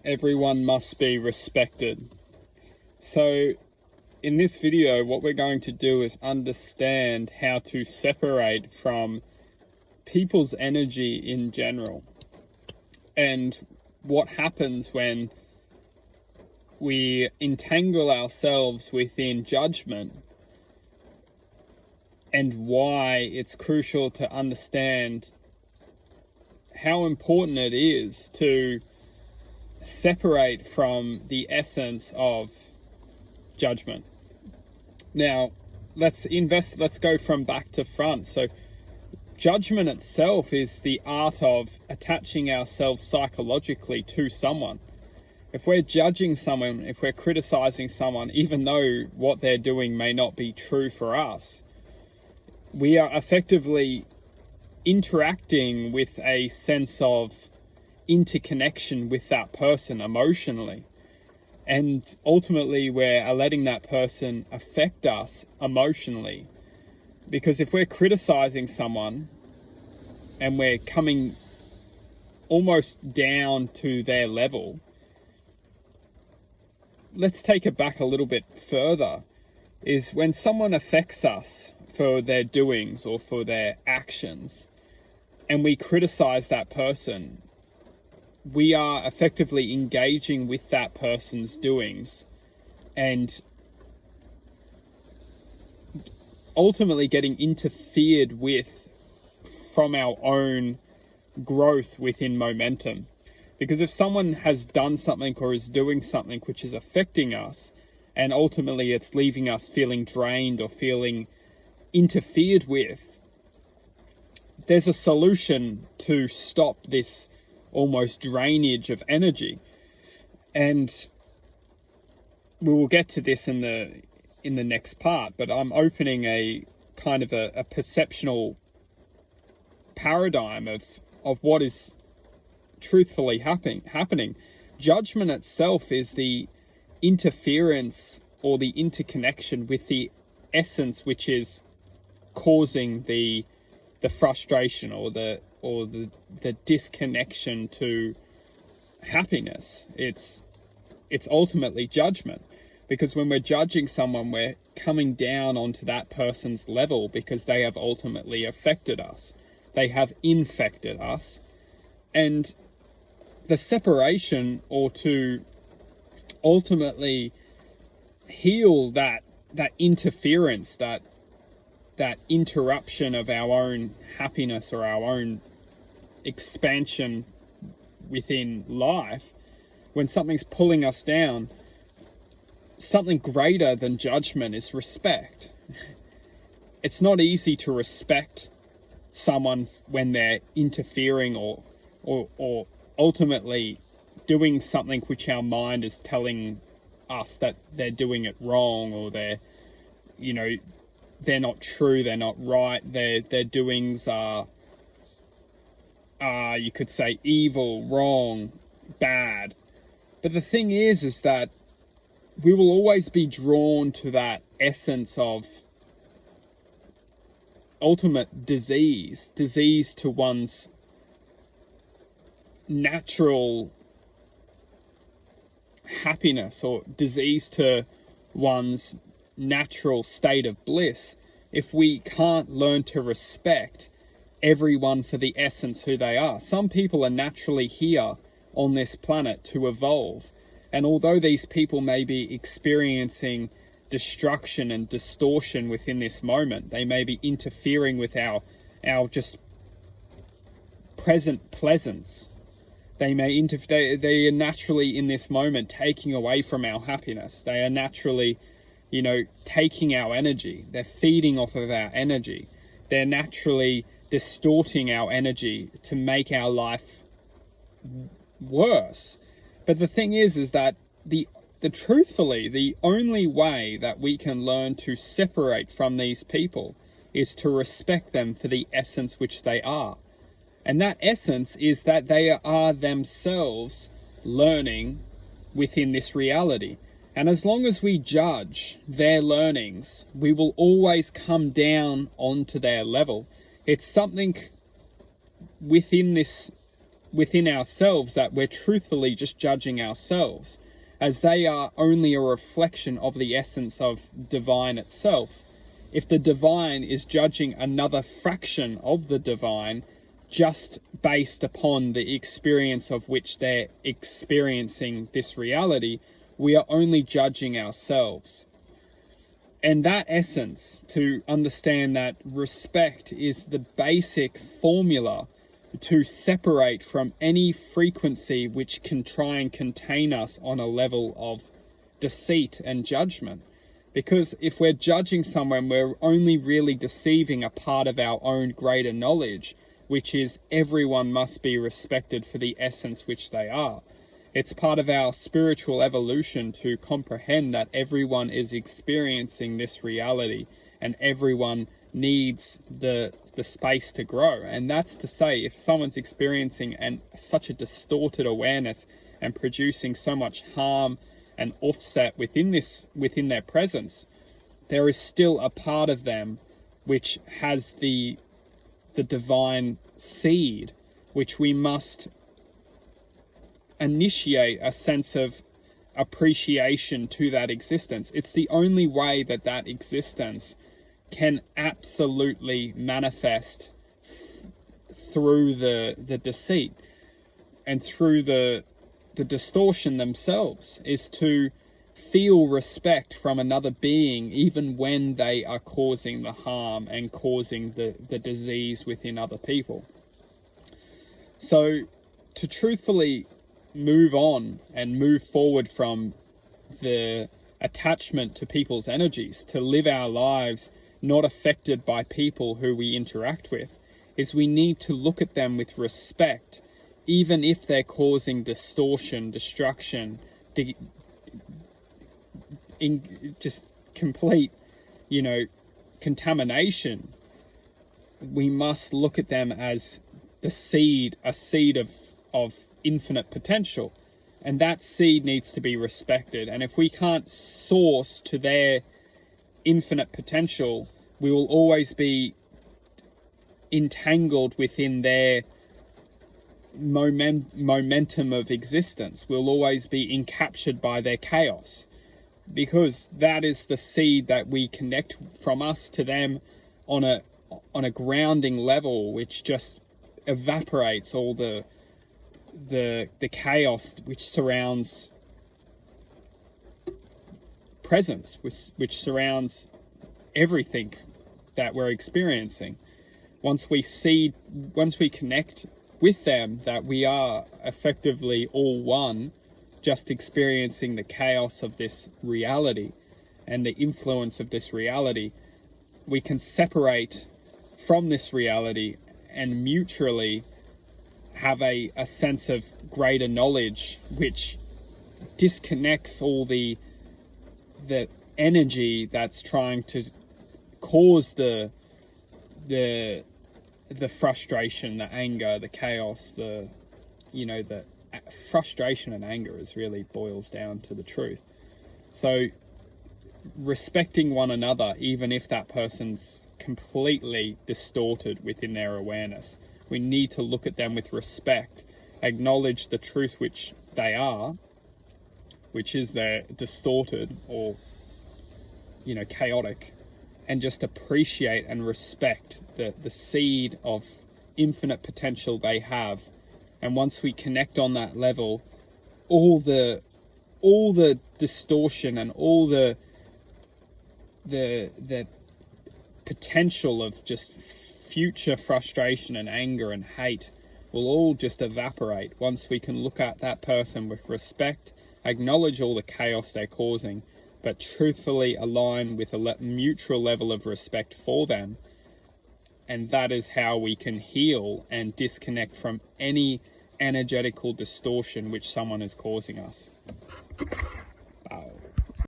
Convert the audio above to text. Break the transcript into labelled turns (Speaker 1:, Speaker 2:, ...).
Speaker 1: everyone must be respected. So in this video, what we're going to do is understand how to separate from people's energy in general and what happens when we entangle ourselves within judgment, and why it's crucial to understand how important it is to separate from the essence of judgment. Now, let's go from back to front. So judgment itself is the art of attaching ourselves psychologically to someone. If we're judging someone, if we're criticizing someone, even though what they're doing may not be true for us, we are effectively interacting with a sense of interconnection with that person emotionally. And ultimately, we're letting that person affect us emotionally. Because if we're criticizing someone and we're coming almost down to their level, let's take it back a little bit further, is when someone affects us for their doings or for their actions, and we criticize that person, we are effectively engaging with that person's doings and ultimately getting interfered with from our own growth within momentum. Because if someone has done something or is doing something which is affecting us, and ultimately it's leaving us feeling drained or feeling interfered with, there's a solution to stop this almost drainage of energy. And we will get to this in the next part, but I'm opening a kind of a perceptual paradigm of what is truthfully happening. Judgment itself is the interference or the interconnection with the essence which is causing the frustration or the disconnection to happiness. It's ultimately judgment, because when we're judging someone, we're coming down onto that person's level because they have ultimately affected us. They have infected us. And the separation, or to ultimately heal that interference, that interruption of our own happiness or our own expansion within life, when something's pulling us down, something greater than judgment is respect. It's not easy to respect someone when they're interfering or ultimately doing something which our mind is telling us that they're doing it wrong, or they're not true, they're not right, their doings are you could say evil, wrong, bad. But the thing is that we will always be drawn to that essence of ultimate disease to one's natural happiness, or disease to one's natural state of bliss, if we can't learn to respect everyone for the essence who they are. Some people are naturally here on this planet to evolve, and although these people may be experiencing destruction and distortion within this moment, they may be interfering with our just present pleasance. They may they are naturally in this moment taking away from our happiness. They are naturally, taking our energy. They're feeding off of our energy. They're naturally distorting our energy to make our life worse. But the thing is that truthfully, the only way that we can learn to separate from these people is to respect them for the essence which they are. And that essence is that they are themselves learning within this reality. And as long as we judge their learnings, we will always come down onto their level. It's something within this within ourselves that we're truthfully just judging ourselves, as they are only a reflection of the essence of divine itself. If the divine is judging another fraction of the divine just based upon the experience of which they're experiencing this reality, we are only judging ourselves. And that essence, to understand that respect is the basic formula to separate from any frequency which can try and contain us on a level of deceit and judgment. Because if we're judging someone, we're only really deceiving a part of our own greater knowledge, which is everyone must be respected for the essence which they are. It's part of our spiritual evolution to comprehend that everyone is experiencing this reality and everyone needs the space to grow. And that's to say, if someone's experiencing such a distorted awareness and producing so much harm and offset within their presence, there is still a part of them which has the divine seed, which we must initiate a sense of appreciation to that existence. It's the only way that that existence can absolutely manifest through the deceit and through the distortion themselves, is to feel respect from another being even when they are causing the harm and causing the disease within other people. So to truthfully move on and move forward from the attachment to people's energies, to live our lives not affected by people who we interact with, is we need to look at them with respect, even if they're causing distortion, destruction, just complete, contamination. We must look at them as a seed of infinite potential, and that seed needs to be respected. And if we can't source to their infinite potential, we will always be entangled within their momentum of existence. We'll always be encaptured by their chaos, because that is the seed that we connect from us to them on a grounding level, which just evaporates all the chaos which surrounds presence, which surrounds everything that we're experiencing. Once we connect with them, that we are effectively all one, just experiencing the chaos of this reality and the influence of this reality, we can separate from this reality and mutually have a sense of greater knowledge, which disconnects all the energy that's trying to cause the frustration, the anger, the chaos, the frustration and anger is really boils down to the truth. So respecting one another, even if that person's completely distorted within their awareness, we need to look at them with respect, acknowledge the truth which they are, which is they're distorted or chaotic, and just appreciate and respect the seed of infinite potential they have. And once we connect on that level, all the distortion and all the potential of just future frustration and anger and hate will all just evaporate once we can look at that person with respect, acknowledge all the chaos they're causing, but truthfully align with a mutual level of respect for them. And that is how we can heal and disconnect from any energetical distortion which someone is causing us.